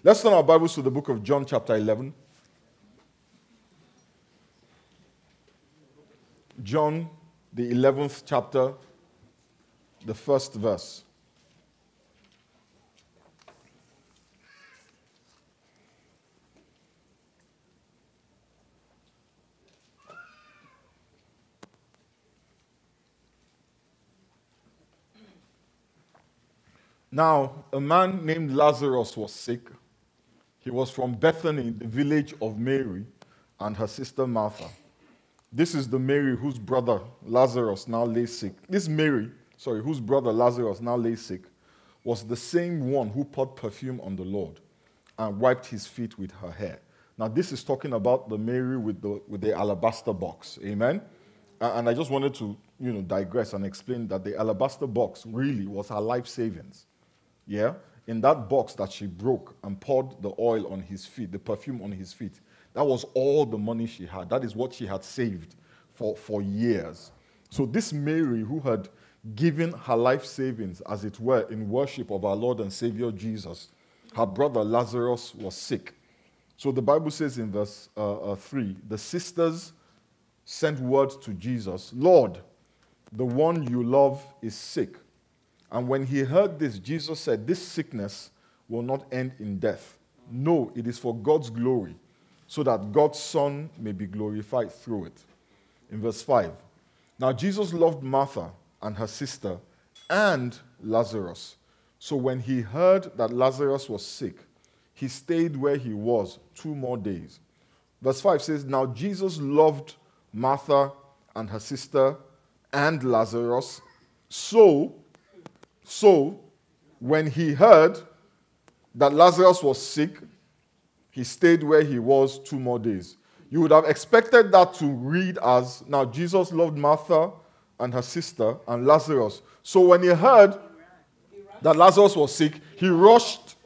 Let's turn our Bibles to the book of John chapter 11. John, the 11th chapter, the first verse. Now, a man named Lazarus was sick. He was from Bethany, the village of Mary and her sister Martha. This is the Mary whose brother Lazarus now lay sick. This Mary, whose brother Lazarus now lay sick, was the same one who poured perfume on the Lord and wiped his feet with her hair. Now, this is talking about the Mary with the alabaster box. Amen? And I just wanted to, digress and explain that the alabaster box really was her life savings. Yeah? In that box that she broke and poured the oil on his feet, the perfume on his feet, that was all the money she had. That is what she had saved for years. So this Mary, who had given her life savings, as it were, in worship of our Lord and Savior Jesus, her brother Lazarus was sick. So the Bible says in verse 3, the sisters sent word to Jesus, Lord, the one you love is sick. And when he heard this, Jesus said, this sickness will not end in death. No, it is for God's glory, so that God's Son may be glorified through it. In verse 5, now Jesus loved Martha and her sister and Lazarus. So when he heard that Lazarus was sick, he stayed where he was 2 more days. Verse 5 says, now Jesus loved Martha and her sister and Lazarus. So when he heard that Lazarus was sick, he stayed where he was 2 more days. You would have expected that to read as, now Jesus loved Martha and her sister and Lazarus. So when he heard that Lazarus was sick, he rushed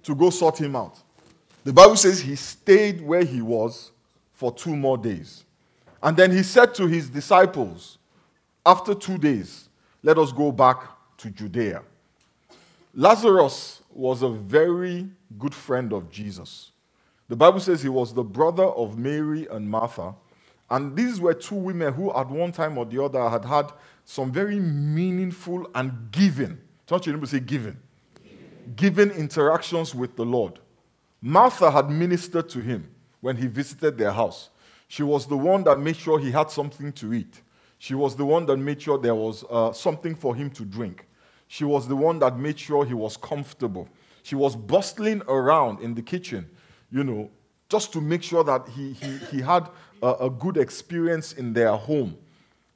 to go sort him out. The Bible says he stayed where he was for 2 more days. And then he said to his disciples, after 2 days, let us go back to Judea. Lazarus was a very good friend of Jesus. The Bible says he was the brother of Mary and Martha. And these were 2 women who at one time or the other had had some very meaningful and giving. Don't you say giving? Giving interactions with the Lord. Martha had ministered to him when he visited their house. She was the one that made sure he had something to eat. She was the one that made sure there was something for him to drink. She was the one that made sure he was comfortable. She was bustling around in the kitchen, just to make sure that he had a good experience in their home.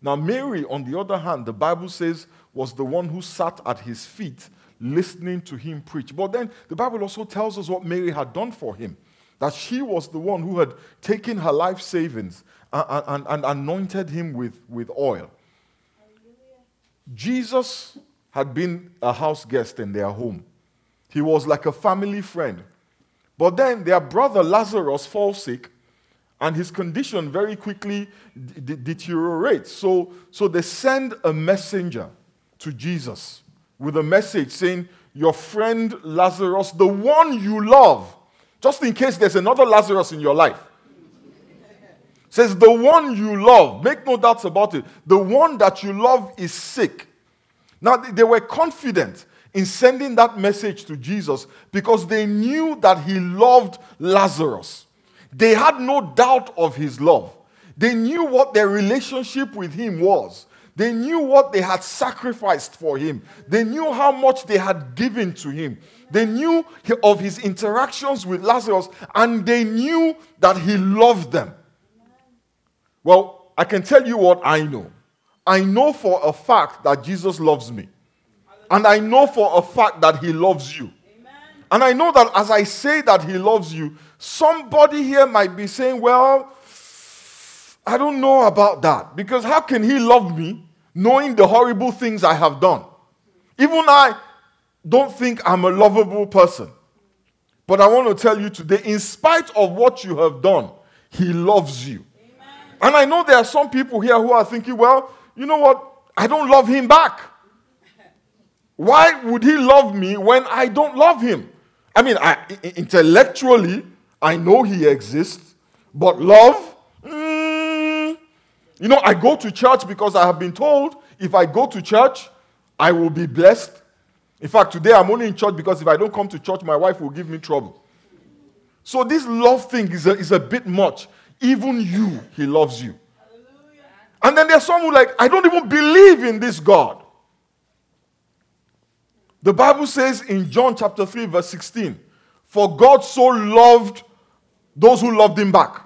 Now, Mary, on the other hand, the Bible says, was the one who sat at his feet listening to him preach. But then the Bible also tells us what Mary had done for him, that she was the one who had taken her life savings and anointed him with oil. Jesus had been a house guest in their home. He was like a family friend. But then their brother Lazarus falls sick, and his condition very quickly deteriorates. So they send a messenger to Jesus with a message saying, your friend Lazarus, the one you love, just in case there's another Lazarus in your life, says the one you love, make no doubts about it, the one that you love is sick. Now, they were confident in sending that message to Jesus because they knew that he loved Lazarus. They had no doubt of his love. They knew what their relationship with him was. They knew what they had sacrificed for him. They knew how much they had given to him. They knew of his interactions with Lazarus, and they knew that he loved them. Well, I can tell you what I know. I know for a fact that Jesus loves me. And I know for a fact that he loves you. Amen. And I know that as I say that he loves you, somebody here might be saying, well, I don't know about that. Because how can he love me knowing the horrible things I have done? Even I don't think I'm a lovable person. But I want to tell you today, in spite of what you have done, he loves you. Amen. And I know there are some people here who are thinking, well, you know what? I don't love him back. Why would he love me when I don't love him? I mean, intellectually, I know he exists, but love, I go to church because I have been told if I go to church, I will be blessed. In fact, today I'm only in church because if I don't come to church, my wife will give me trouble. So this love thing is a bit much. Even you, he loves you. Hallelujah. And then there's some who I don't even believe in this God. The Bible says in John chapter 3 verse 16, for God so loved those who loved him back.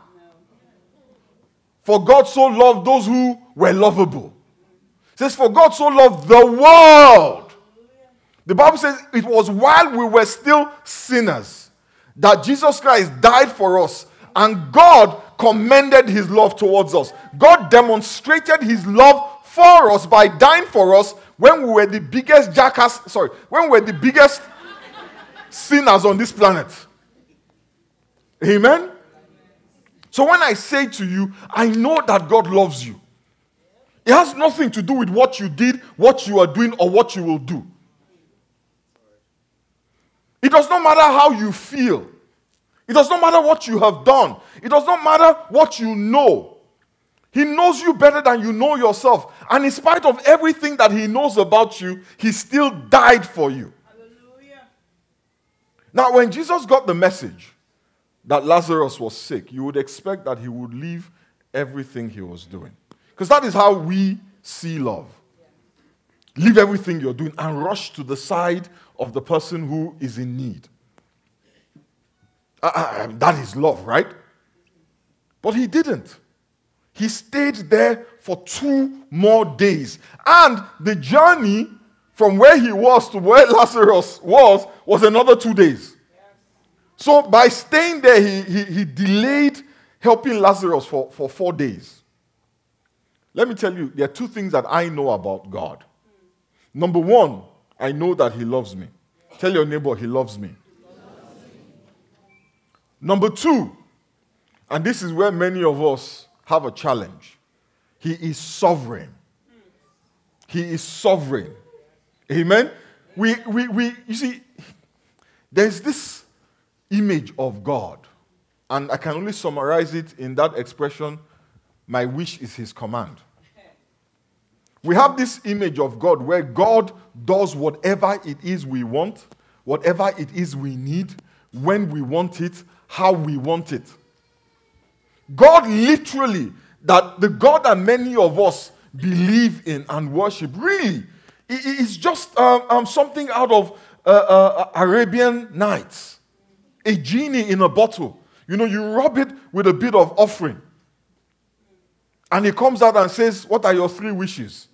For God so loved those who were lovable. It says, for God so loved the world. The Bible says it was while we were still sinners that Jesus Christ died for us, and God commended his love towards us. God demonstrated his love for us by dying for us when we were the biggest when we were the biggest sinners on this planet. Amen? So when I say to you, I know that God loves you. It has nothing to do with what you did, what you are doing, or what you will do. It does not matter how you feel. It does not matter what you have done. It does not matter what you know. He knows you better than you know yourself. And in spite of everything that he knows about you, he still died for you. Hallelujah. Now, when Jesus got the message that Lazarus was sick, you would expect that he would leave everything he was doing. Because that is how we see love. Leave everything you're doing and rush to the side of the person who is in need. That is love, right? But he didn't. He stayed there for 2 more days. And the journey from where he was to where Lazarus was another 2 days. So by staying there, he delayed helping Lazarus for 4 days. Let me tell you, there are 2 things that I know about God. Number 1, I know that he loves me. Tell your neighbor, he loves me. Number 2, and this is where many of us have a challenge. He is sovereign. He is sovereign. Amen? You see, there's this image of God, and I can only summarize it in that expression, my wish is his command. We have this image of God where God does whatever it is we want, whatever it is we need, when we want it, how we want it. God literally, that the God that many of us believe in and worship, really, is just something out of Arabian Nights. A genie in a bottle. You rub it with a bit of offering. And he comes out and says, what are your 3 wishes?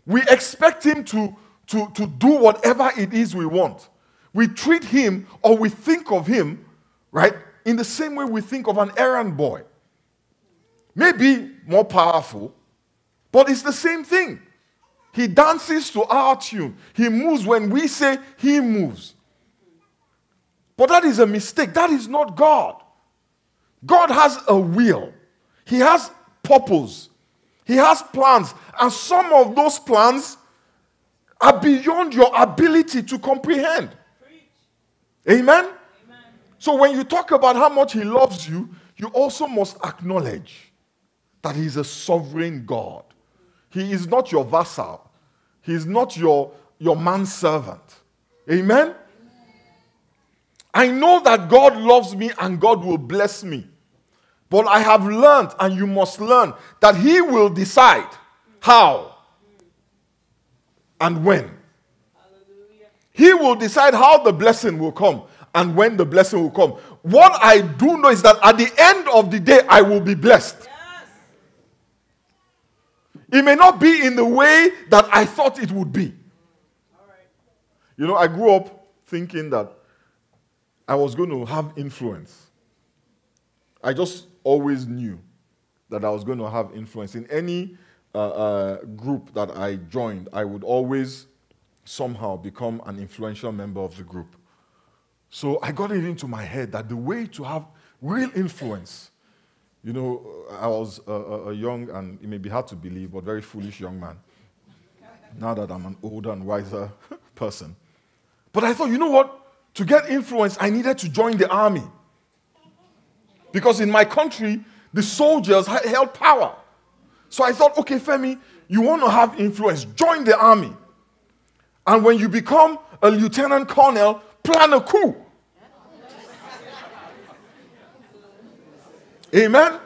We expect him to do whatever it is we want. We treat him or we think of him, right, in the same way we think of an errand boy. Maybe more powerful, but it's the same thing. He dances to our tune. He moves when we say he moves. But that is a mistake. That is not God. God has a will. He has purpose. He has plans. And some of those plans are beyond your ability to comprehend. Amen? Amen? So when you talk about how much he loves you, you also must acknowledge that he is a sovereign God. He is not your vassal. He is not your manservant. Amen? Amen? I know that God loves me and God will bless me. But I have learned, and you must learn, that he will decide how and when. Hallelujah. He will decide how the blessing will come and when the blessing will come. What I do know is that at the end of the day, I will be blessed. Yes. It may not be in the way that I thought it would be. All right. I grew up thinking that I was going to have influence. I just always knew that I was going to have influence. In any group that I joined, I would always somehow become an influential member of the group. So I got it into my head that the way to have real influence, I was a young, and it may be hard to believe, but very foolish young man. Now that I'm an older and wiser person. But I thought, you know what? to get influence, I needed to join the army. Because in my country, the soldiers held power. So I thought, okay, Femi, you want to have influence, join the army. And when you become a lieutenant colonel, plan a coup. Amen?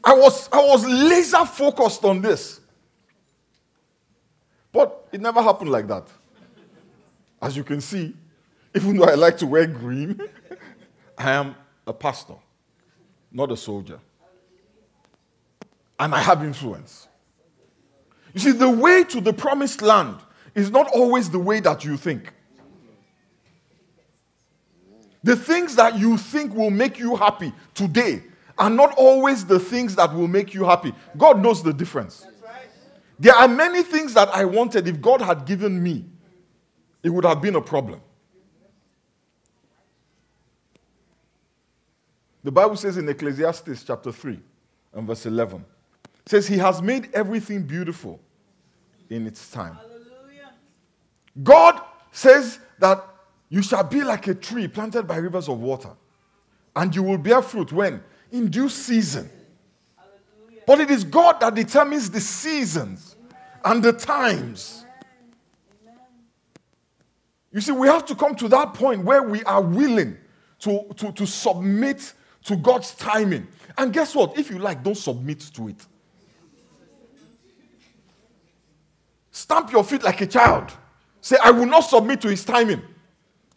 I was laser focused on this. But it never happened like that. As you can see, even though I like to wear green, I am a pastor, not a soldier. And I have influence. You see, the way to the promised land is not always the way that you think. The things that you think will make you happy today are not always the things that will make you happy. God knows the difference. There are many things that I wanted. If God had given me, it would have been a problem. The Bible says in Ecclesiastes chapter 3 and verse 11, it says, He has made everything beautiful in its time. Hallelujah. God says that you shall be like a tree planted by rivers of water, and you will bear fruit when? In due season. Hallelujah. But it is God that determines the seasons and the times. Amen. You see, we have to come to that point where we are willing to submit to God's timing. And guess what? If you like, don't submit to it. Stamp your feet like a child. Say, I will not submit to his timing.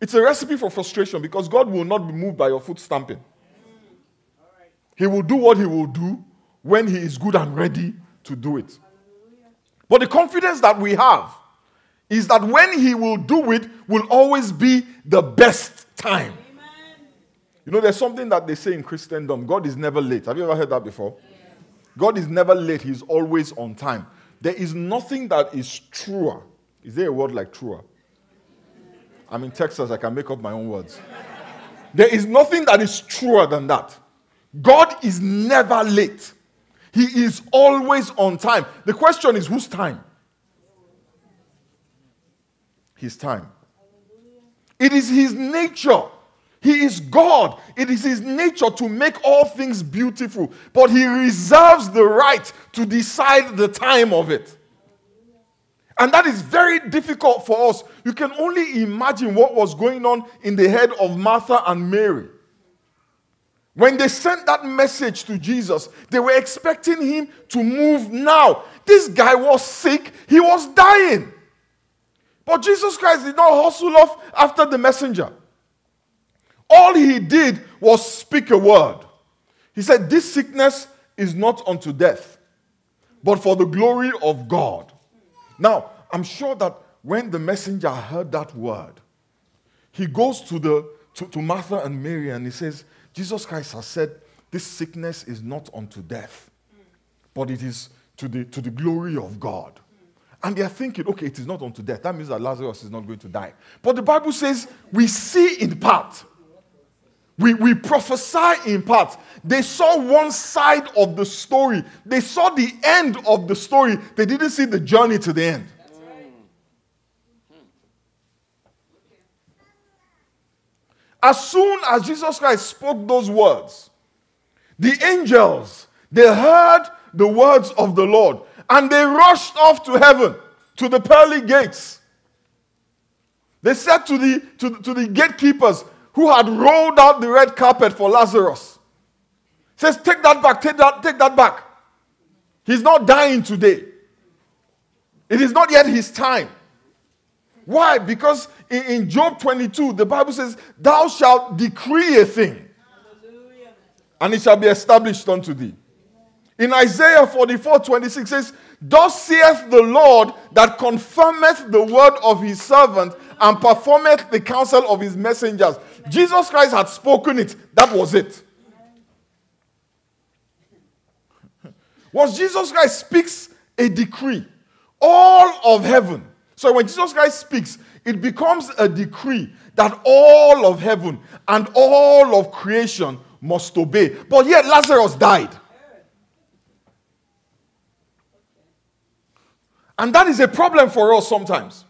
It's a recipe for frustration because God will not be moved by your foot stamping. He will do what he will do when he is good and ready to do it. But the confidence that we have is that when he will do it will always be the best time. You know, there's something that they say in Christendom, God is never late. Have you ever heard that before? God is never late. He's always on time. There is nothing that is truer. Is there a word like truer? I'm in Texas. I can make up my own words. There is nothing that is truer than that. God is never late. He is always on time. The question is, whose time? His time. It is his nature. He is God. It is his nature to make all things beautiful. But he reserves the right to decide the time of it. And that is very difficult for us. You can only imagine what was going on in the head of Martha and Mary. When they sent that message to Jesus, they were expecting him to move now. This guy was sick. He was dying. But Jesus Christ did not hustle off after the messenger. All he did was speak a word. He said, this sickness is not unto death, but for the glory of God. Now, I'm sure that when the messenger heard that word, he goes to Martha and Mary and he says, Jesus Christ has said, this sickness is not unto death, but it is to the glory of God. And they are thinking, okay, it is not unto death. That means that Lazarus is not going to die. But the Bible says, we see in part. We prophesy in part. They saw one side of the story. They saw the end of the story. They didn't see the journey to the end. That's right. As soon as Jesus Christ spoke those words, the angels, they heard the words of the Lord, and they rushed off to heaven, to the pearly gates. They said to the gatekeepers, who had rolled out the red carpet for Lazarus, says, take that back, take that back. He's not dying today. It is not yet his time. Why? Because in Job 22, the Bible says, thou shalt decree a thing, and it shall be established unto thee. In Isaiah 44:26 says, thus saith the Lord that confirmeth the word of his servant and performeth the counsel of his messengers. Jesus Christ had spoken it. That was it. Once Jesus Christ speaks a decree, all of heaven. So when Jesus Christ speaks, it becomes a decree that all of heaven and all of creation must obey. But yet Lazarus died. And that is a problem for us sometimes.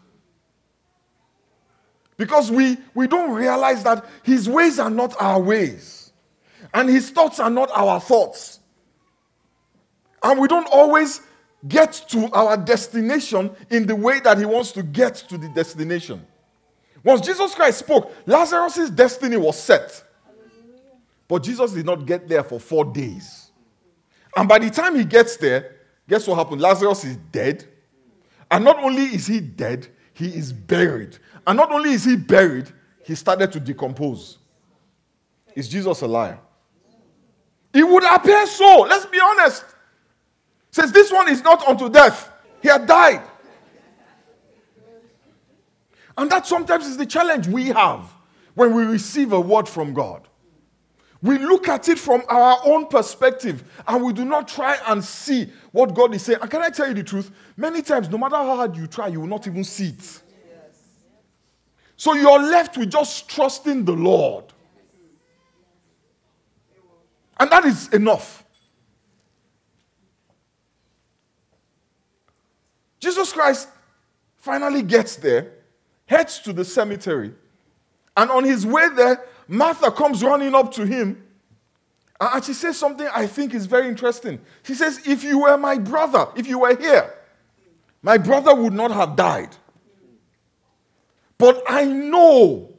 Because we don't realize that his ways are not our ways. And his thoughts are not our thoughts. And we don't always get to our destination in the way that he wants to get to the destination. Once Jesus Christ spoke, Lazarus' destiny was set. But Jesus did not get there for 4 days. And by the time he gets there, guess what happened? Lazarus is dead. And not only is he dead, he is buried. And not only is he buried, he started to decompose. Is Jesus a liar? It would appear so. Let's be honest. Says this one is not unto death. He had died. And that sometimes is the challenge we have when we receive a word from God. We look at it from our own perspective and we do not try and see what God is saying. And can I tell you the truth? Many times, no matter how hard you try, you will not even see it. So you're left with just trusting the Lord. And that is enough. Jesus Christ finally gets there, heads to the cemetery, and on his way there, Martha comes running up to him, and she says something I think is very interesting. She says, if you were my brother, if you were here, my brother would not have died. But I know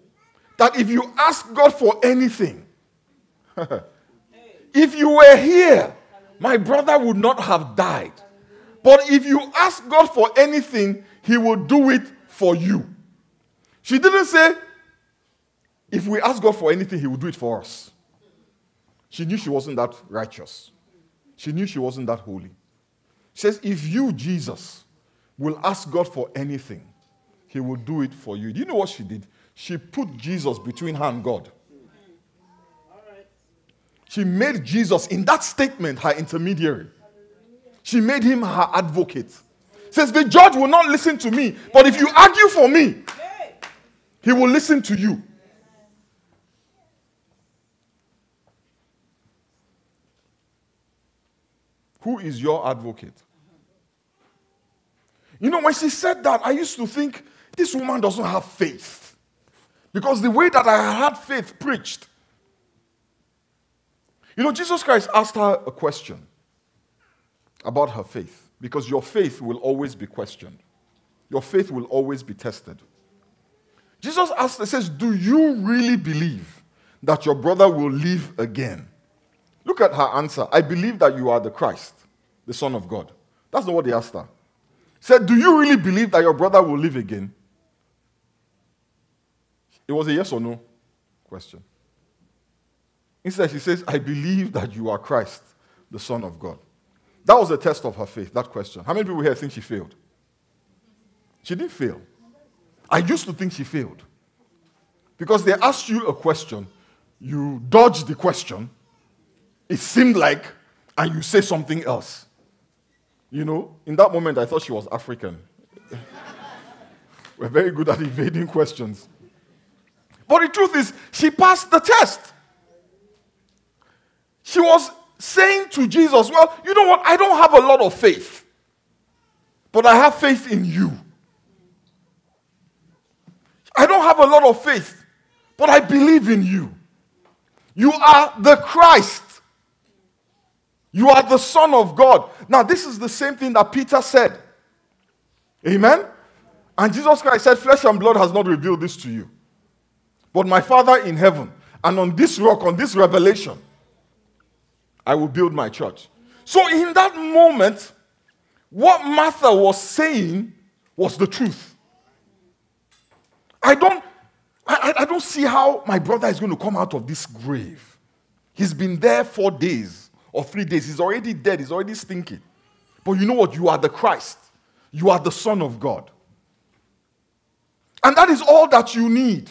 that if you ask God for anything, if you were here, my brother would not have died. But if you ask God for anything, he will do it for you. She didn't say, if we ask God for anything, he will do it for us. She knew she wasn't that righteous. She knew she wasn't that holy. She says, if you, Jesus, will ask God for anything, he will do it for you. Do you know what she did? She put Jesus between her and God. She made Jesus, in that statement, her intermediary. She made him her advocate. Says, the judge will not listen to me, but if you argue for me, he will listen to you. Who is your advocate? You know, when she said that, I used to think, this woman doesn't have faith. Because the way that I had faith preached. You know, Jesus Christ asked her a question about her faith. Because your faith will always be questioned. Your faith will always be tested. Jesus asked, he says, do you really believe that your brother will live again? Look at her answer. I believe that you are the Christ, the Son of God. That's not what he asked her. He said, do you really believe that your brother will live again? It was a yes or no question. Instead, she says, I believe that you are Christ, the Son of God. That was a test of her faith, that question. How many people here think she failed? She didn't fail. I used to think she failed. Because they asked you a question, you dodged the question, it seemed like, and you say something else. You know, in that moment, I thought she was African. We're very good at evading questions. But the truth is, she passed the test. She was saying to Jesus, well, you know what? I don't have a lot of faith, but I have faith in you. I don't have a lot of faith, but I believe in you. You are the Christ. You are the Son of God. Now, this is the same thing that Peter said. Amen? And Jesus Christ said, flesh and blood has not revealed this to you, but my Father in heaven. And on this rock, on this revelation, I will build my church. So in that moment, what Martha was saying was the truth. I don't see how my brother is going to come out of this grave. He's been there 4 days or 3 days. He's already dead. He's already stinking. But you know what? You are the Christ. You are the Son of God. And that is all that you need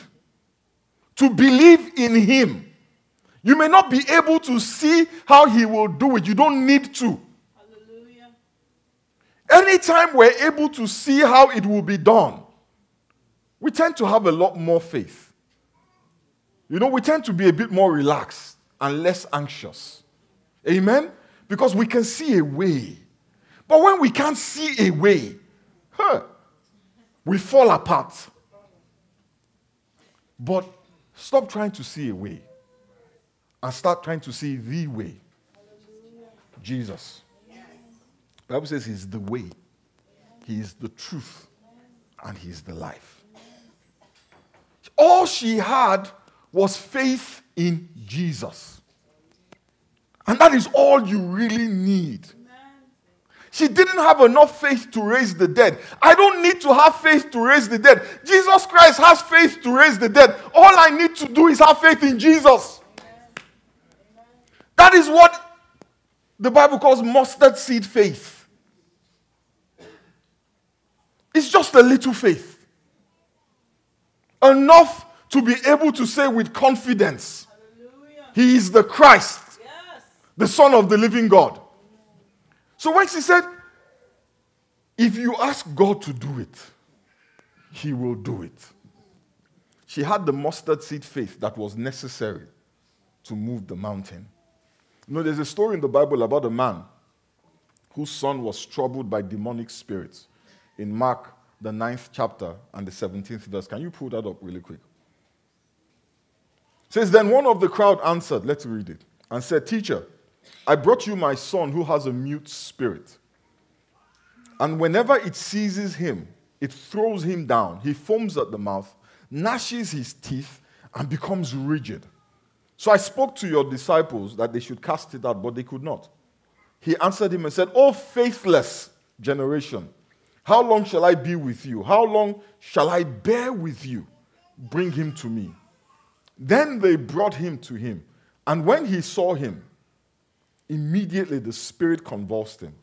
to believe in him. You may not be able to see how he will do it. You don't need to. Hallelujah. Anytime we're able to see how it will be done, we tend to have a lot more faith. You know, we tend to be a bit more relaxed and less anxious. Amen? Because we can see a way. But when we can't see a way, we fall apart. But stop trying to see a way and start trying to see the way. Jesus. The Bible says he's the way, he is the truth, and he is the life. All she had was faith in Jesus. And that is all you really need. She didn't have enough faith to raise the dead. I don't need to have faith to raise the dead. Jesus Christ has faith to raise the dead. All I need to do is have faith in Jesus. That is what the Bible calls mustard seed faith. It's just a little faith. Enough to be able to say with confidence, he is the Christ, the Son of the living God. So when she said, if you ask God to do it, he will do it. She had the mustard seed faith that was necessary to move the mountain. You know, there's a story in the Bible about a man whose son was troubled by demonic spirits in Mark, the 9th chapter and the 17th verse. Can you pull that up really quick? It says, then one of the crowd answered, let's read it, and said, Teacher, I brought you my son who has a mute spirit. And whenever it seizes him, it throws him down. He foams at the mouth, gnashes his teeth, and becomes rigid. So I spoke to your disciples that they should cast it out, but they could not. He answered him and said, O faithless generation, how long shall I be with you? How long shall I bear with you? Bring him to me. Then they brought him to him. And when he saw him, immediately the spirit convulsed him,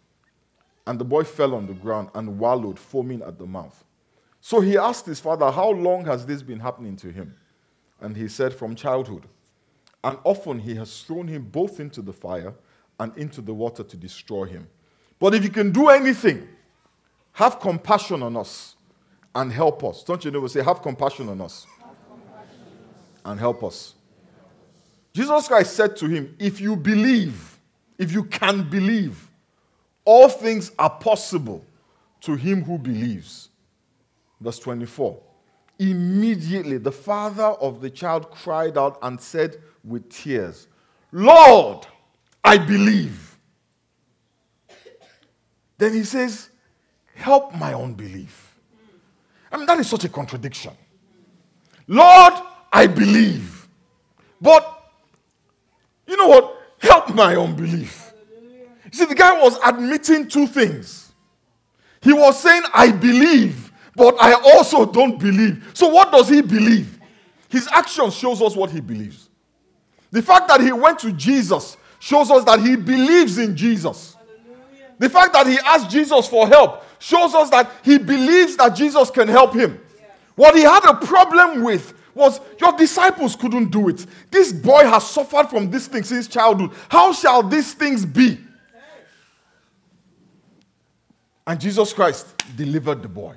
and the boy fell on the ground and wallowed, foaming at the mouth. So he asked his father, how long has this been happening to him? And he said, from childhood. And often he has thrown him both into the fire and into the water to destroy him. But if you can do anything, have compassion on us and help us. Don't you know, we say, have compassion on us and help us. Jesus Christ said to him, if you believe, if you can believe, all things are possible to him who believes. Verse 24. Immediately the father of the child cried out and said with tears, Lord, I believe. Then he says, help my unbelief. I mean, that is such a contradiction. Lord, I believe. But, you know what? Help my unbelief. You see, the guy was admitting two things. He was saying, I believe, but I also don't believe. So what does he believe? His action shows us what he believes. The fact that he went to Jesus shows us that he believes in Jesus. Hallelujah. The fact that he asked Jesus for help shows us that he believes that Jesus can help him. Yeah. What he had a problem with was, your disciples couldn't do it. This boy has suffered from these things since childhood. How shall these things be? And Jesus Christ delivered the boy.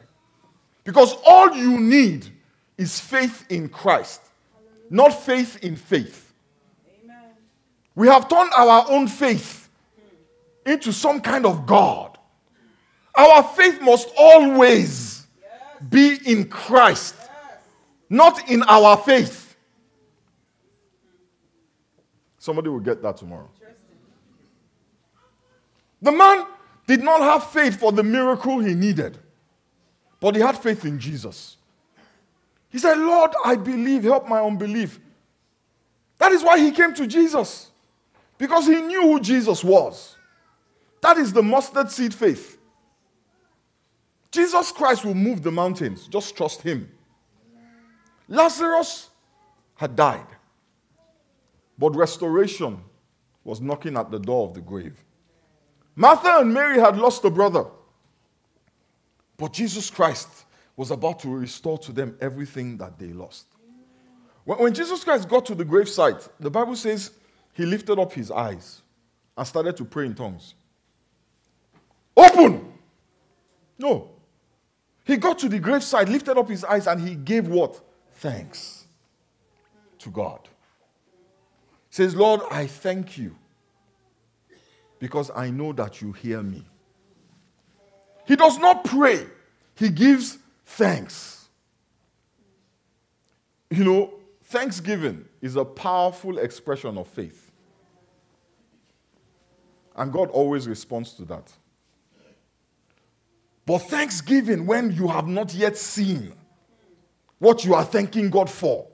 Because all you need is faith in Christ, not faith in faith. Amen. We have turned our own faith into some kind of God. Our faith must always be in Christ, not in our faith. Somebody will get that tomorrow. The man did not have faith for the miracle he needed, but he had faith in Jesus. He said, Lord, I believe, help my unbelief. That is why he came to Jesus, because he knew who Jesus was. That is the mustard seed faith. Jesus Christ will move the mountains. Just trust him. Lazarus had died, but restoration was knocking at the door of the grave. Martha and Mary had lost a brother, but Jesus Christ was about to restore to them everything that they lost. When Jesus Christ got to the gravesite, the Bible says he lifted up his eyes and started to pray in tongues. Open! No. He got to the gravesite, lifted up his eyes, and he gave what? Thanks to God. He says, Lord, I thank you because I know that you hear me. He does not pray he gives thanks. You know, thanksgiving is a powerful expression of faith. And God always responds to that. But thanksgiving when you have not yet seen what you are thanking God for.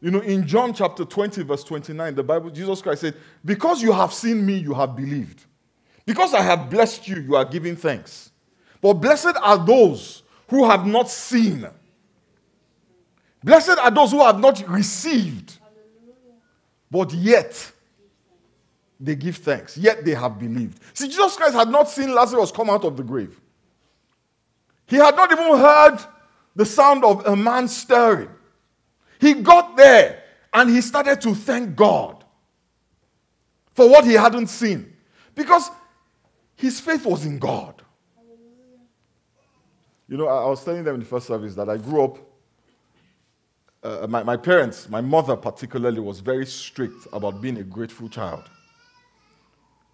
You know, in John chapter 20, verse 29, the Bible, Jesus Christ said, because you have seen me, you have believed. Because I have blessed you, you are giving thanks. But blessed are those who have not seen. Blessed are those who have not received. But yet, they give thanks. Yet they have believed. See, Jesus Christ had not seen Lazarus come out of the grave. He had not even heard the sound of a man stirring. He got there and he started to thank God for what he hadn't seen. Because his faith was in God. You know, I was telling them in the first service that I grew up, my parents, my mother particularly, was very strict about being a grateful child.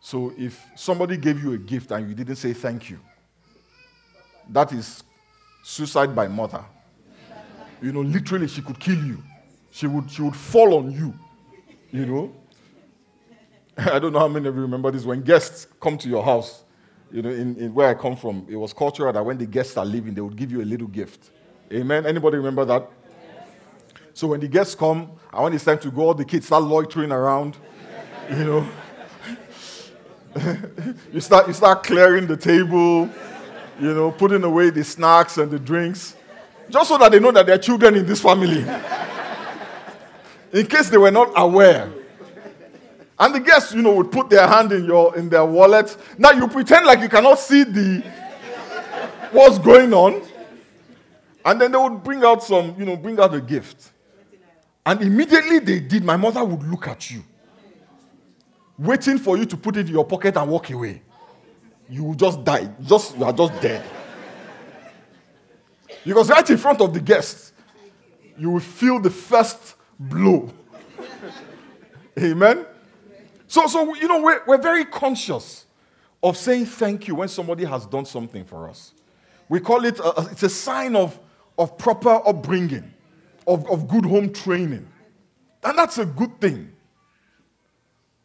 So if somebody gave you a gift and you didn't say thank you, that is suicide by mother. You know, literally she could kill you. She would fall on you, you know. I don't know how many of you remember this. When guests come to your house, you know, in where I come from, it was cultural that when the guests are leaving, they would give you a little gift. Amen? Anybody remember that? So when the guests come, and when it's time to go, all the kids start loitering around, you know. you start clearing the table, you know, putting away the snacks and the drinks, just so that they know that there are children in this family. In case they were not aware. And the guests, you know, would put their hand in their wallet. Now you pretend like you cannot see what's going on. And then they would bring out a gift. And immediately they did, my mother would look at you, waiting for you to put it in your pocket and walk away. You will just die. You are just dead. Because right in front of the guests, you will feel the first blow. Amen? So you know, we're very conscious of saying thank you when somebody has done something for us. We call it, it's a sign of proper upbringing, of good home training. And that's a good thing.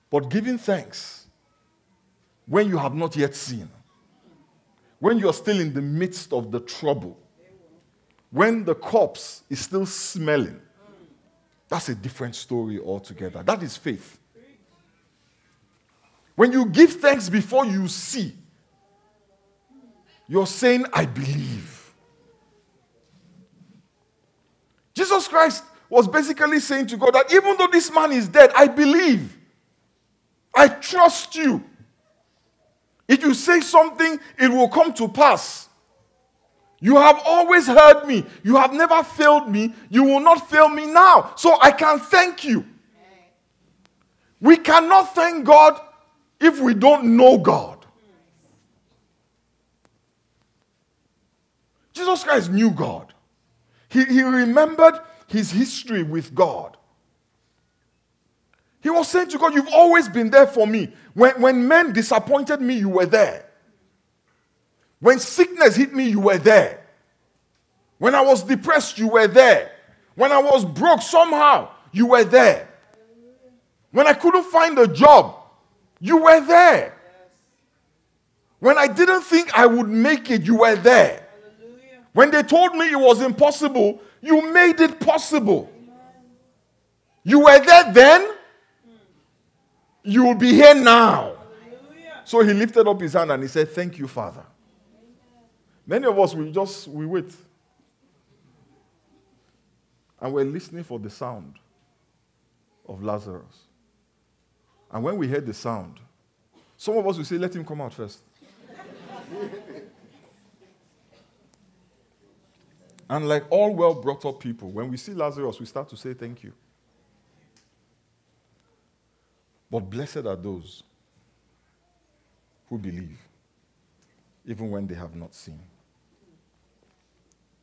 But giving thanks when you have not yet seen, when you are still in the midst of the trouble, when the corpse is still smelling, that's a different story altogether. That is faith. When you give thanks before you see, you're saying, I believe. Jesus Christ was basically saying to God that even though this man is dead, I believe. I trust you. If you say something, it will come to pass. You have always heard me. You have never failed me. You will not fail me now. So I can thank you. We cannot thank God if we don't know God. Jesus Christ knew God. He remembered his history with God. He was saying to God, you've always been there for me. When men disappointed me, you were there. When sickness hit me, you were there. When I was depressed, you were there. When I was broke somehow, you were there. When I couldn't find a job, you were there. When I didn't think I would make it, you were there. When they told me it was impossible, you made it possible. You were there then, you will be here now. So he lifted up his hand and he said, thank you, Father. Many of us, we wait. And we're listening for the sound of Lazarus. And when we heard the sound, some of us will say, let him come out first. And like all well brought up people, when we see Lazarus, we start to say thank you. But blessed are those who believe, even when they have not seen.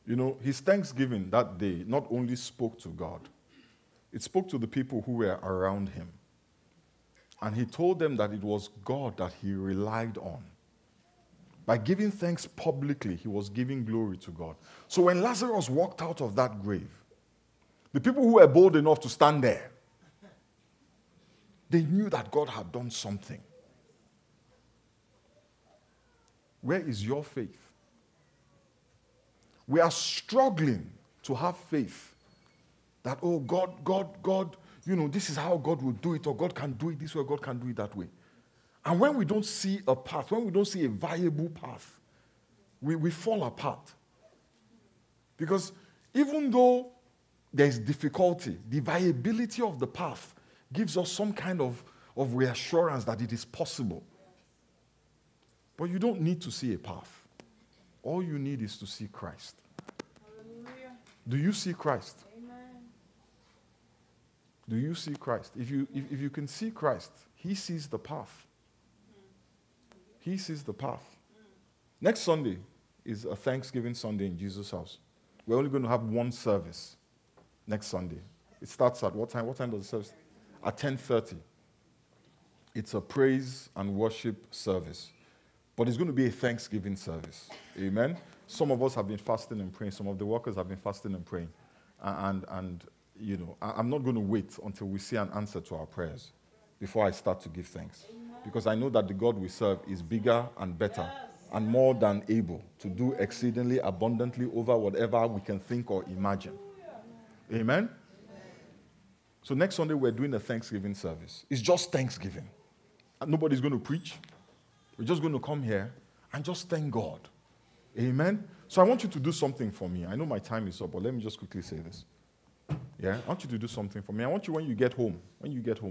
You know, his thanksgiving that day not only spoke to God, it spoke to the people who were around him. And he told them that it was God that he relied on By giving thanks publicly, he was giving glory to God. So when Lazarus walked out of that grave, the people who were bold enough to stand there, they knew that God had done something. Where is your faith? We are struggling to have faith that, oh, God, this is how God will do it, or God can do it this way, or God can do it that way. And when we don't see a path, when we don't see a viable path, we fall apart. Because even though there's difficulty, the viability of the path gives us some kind of reassurance that it is possible. But you don't need to see a path. All you need is to see Christ. Hallelujah. Do you see Christ? Amen. Do you see Christ? If you can see Christ, he sees the path. He sees the path. Next Sunday is a Thanksgiving Sunday in Jesus' house. We're only going to have one service next Sunday. It starts at what time? What time does the service? At 10:30. It's a praise and worship service. But it's going to be a Thanksgiving service. Amen? Some of us have been fasting and praying. Some of the workers have been fasting and praying. And I'm not going to wait until we see an answer to our prayers before I start to give thanks. Because I know that the God we serve is bigger and better and more than able to do exceedingly abundantly over whatever we can think or imagine. Amen? So next Sunday, we're doing a Thanksgiving service. It's just Thanksgiving. And nobody's going to preach. We're just going to come here and just thank God. Amen? So I want you to do something for me. I know my time is up, but let me just quickly say this. Yeah? I want you to do something for me. I want you, when you get home,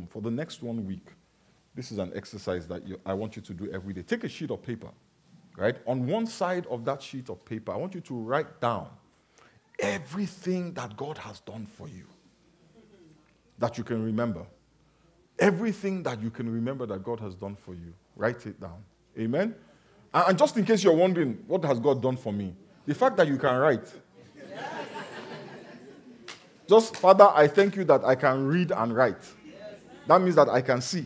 for the next 1 week, this is an exercise that I want you to do every day. Take a sheet of paper, right? On one side of that sheet of paper, I want you to write down everything that God has done for you that you can remember. Everything that you can remember that God has done for you, write it down. Amen? And just in case you're wondering, what has God done for me? The fact that you can write. Yes. Just, Father, I thank you that I can read and write. Yes. That means that I can see.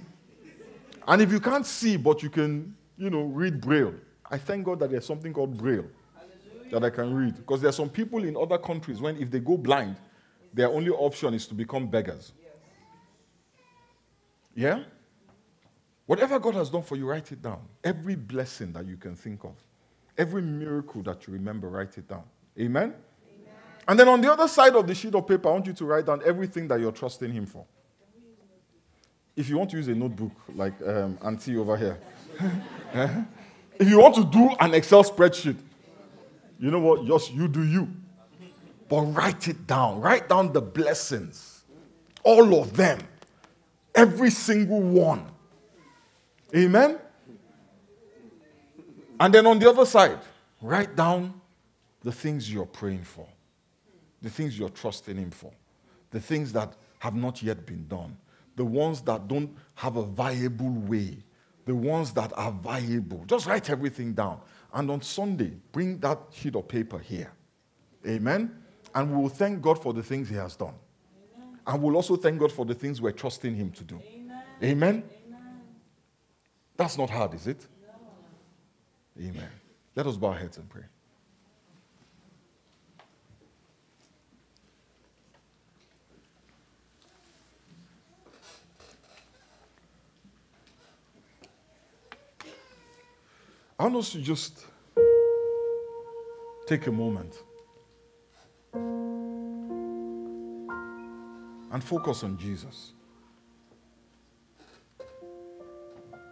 And if you can't see, but you can, read Braille, I thank God that there's something called Braille. Hallelujah. That I can read. Because there are some people in other countries, if they go blind, their only option is to become beggars. Yes. Yeah? Whatever God has done for you, write it down. Every blessing that you can think of. Every miracle that you remember, write it down. Amen? Amen? And then on the other side of the sheet of paper, I want you to write down everything that you're trusting him for. If you want to use a notebook, like Auntie over here. If you want to do an Excel spreadsheet, you know what? Just you do you. But write it down. Write down the blessings. All of them. Every single one. Amen? And then on the other side, write down the things you're praying for. The things you're trusting him for. The things that have not yet been done. The ones that don't have a viable way. The ones that are viable. Just write everything down. And on Sunday, bring that sheet of paper here. Amen? And we will thank God for the things he has done. Amen. And we'll also thank God for the things we're trusting him to do. Amen? Amen? Amen. That's not hard, is it? No. Amen. Let us bow our heads and pray. I want us to just take a moment and focus on Jesus.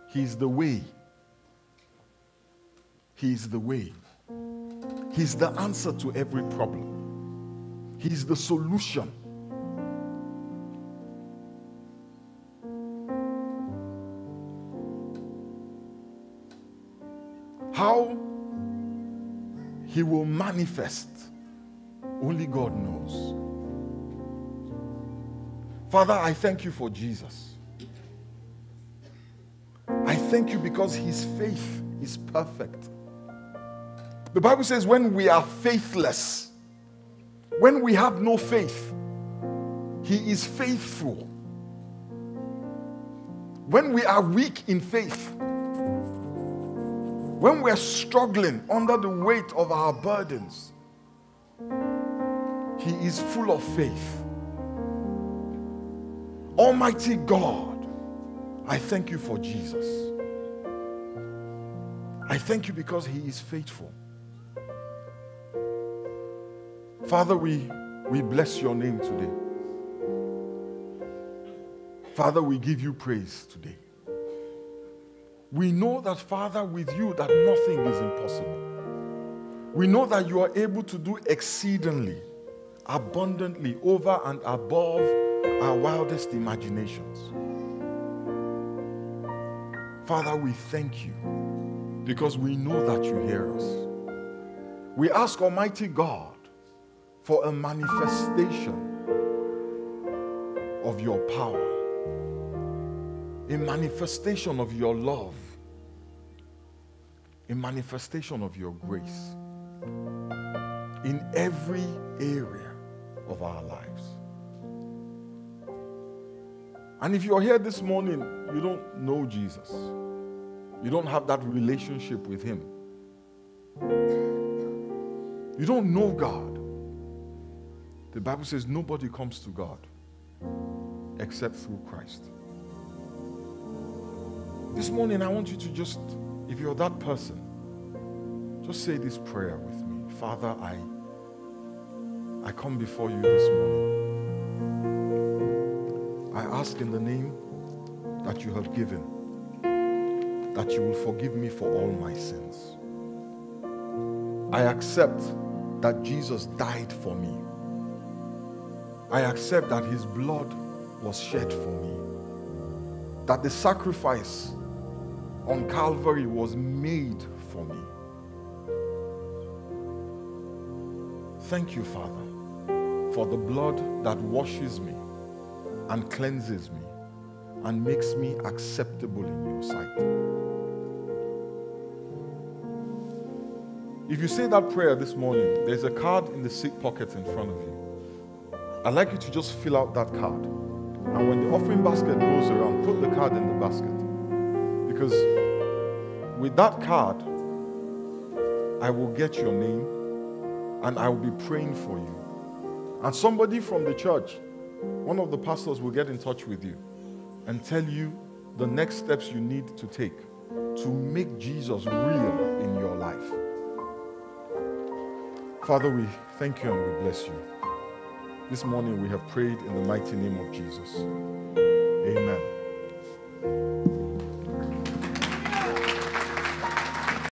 He's the way. He's the way. He's the answer to every problem. He's the solution. How he will manifest, only God knows. Father, I thank you for Jesus. I thank you because his faith is perfect. The Bible says when we are faithless, when we have no faith, he is faithful. When we are weak in faith, when we're struggling under the weight of our burdens, He is full of faith. Almighty God, I thank you for Jesus. I thank you because He is faithful. Father, we bless your name today. Father, we give you praise today. We know that, Father, with you that nothing is impossible. We know that you are able to do exceedingly, abundantly, over and above our wildest imaginations. Father, we thank you because we know that you hear us. We ask, Almighty God, for a manifestation of your power, a manifestation of your love, a manifestation of your grace in every area of our lives. And if you're here this morning, you don't know Jesus, you don't have that relationship with Him, you don't know God. The Bible says nobody comes to God except through Christ. This morning, I want you to just, if you're that person, just say this prayer with me. Father, I come before you this morning. I ask in the name that you have given, that you will forgive me for all my sins. I accept that Jesus died for me. I accept that His blood was shed for me, that the sacrifice on Calvary was made for me. Thank you, Father, for the blood that washes me and cleanses me and makes me acceptable in your sight. If you say that prayer this morning, there's a card in the seat pocket in front of you. I'd like you to just fill out that card. And when the offering basket goes around, put the card in the basket. Because with that card, I will get your name and I will be praying for you. And somebody from the church, one of the pastors, will get in touch with you and tell you the next steps you need to take to make Jesus real in your life. Father, we thank you and we bless you. This morning we have prayed in the mighty name of Jesus. Amen.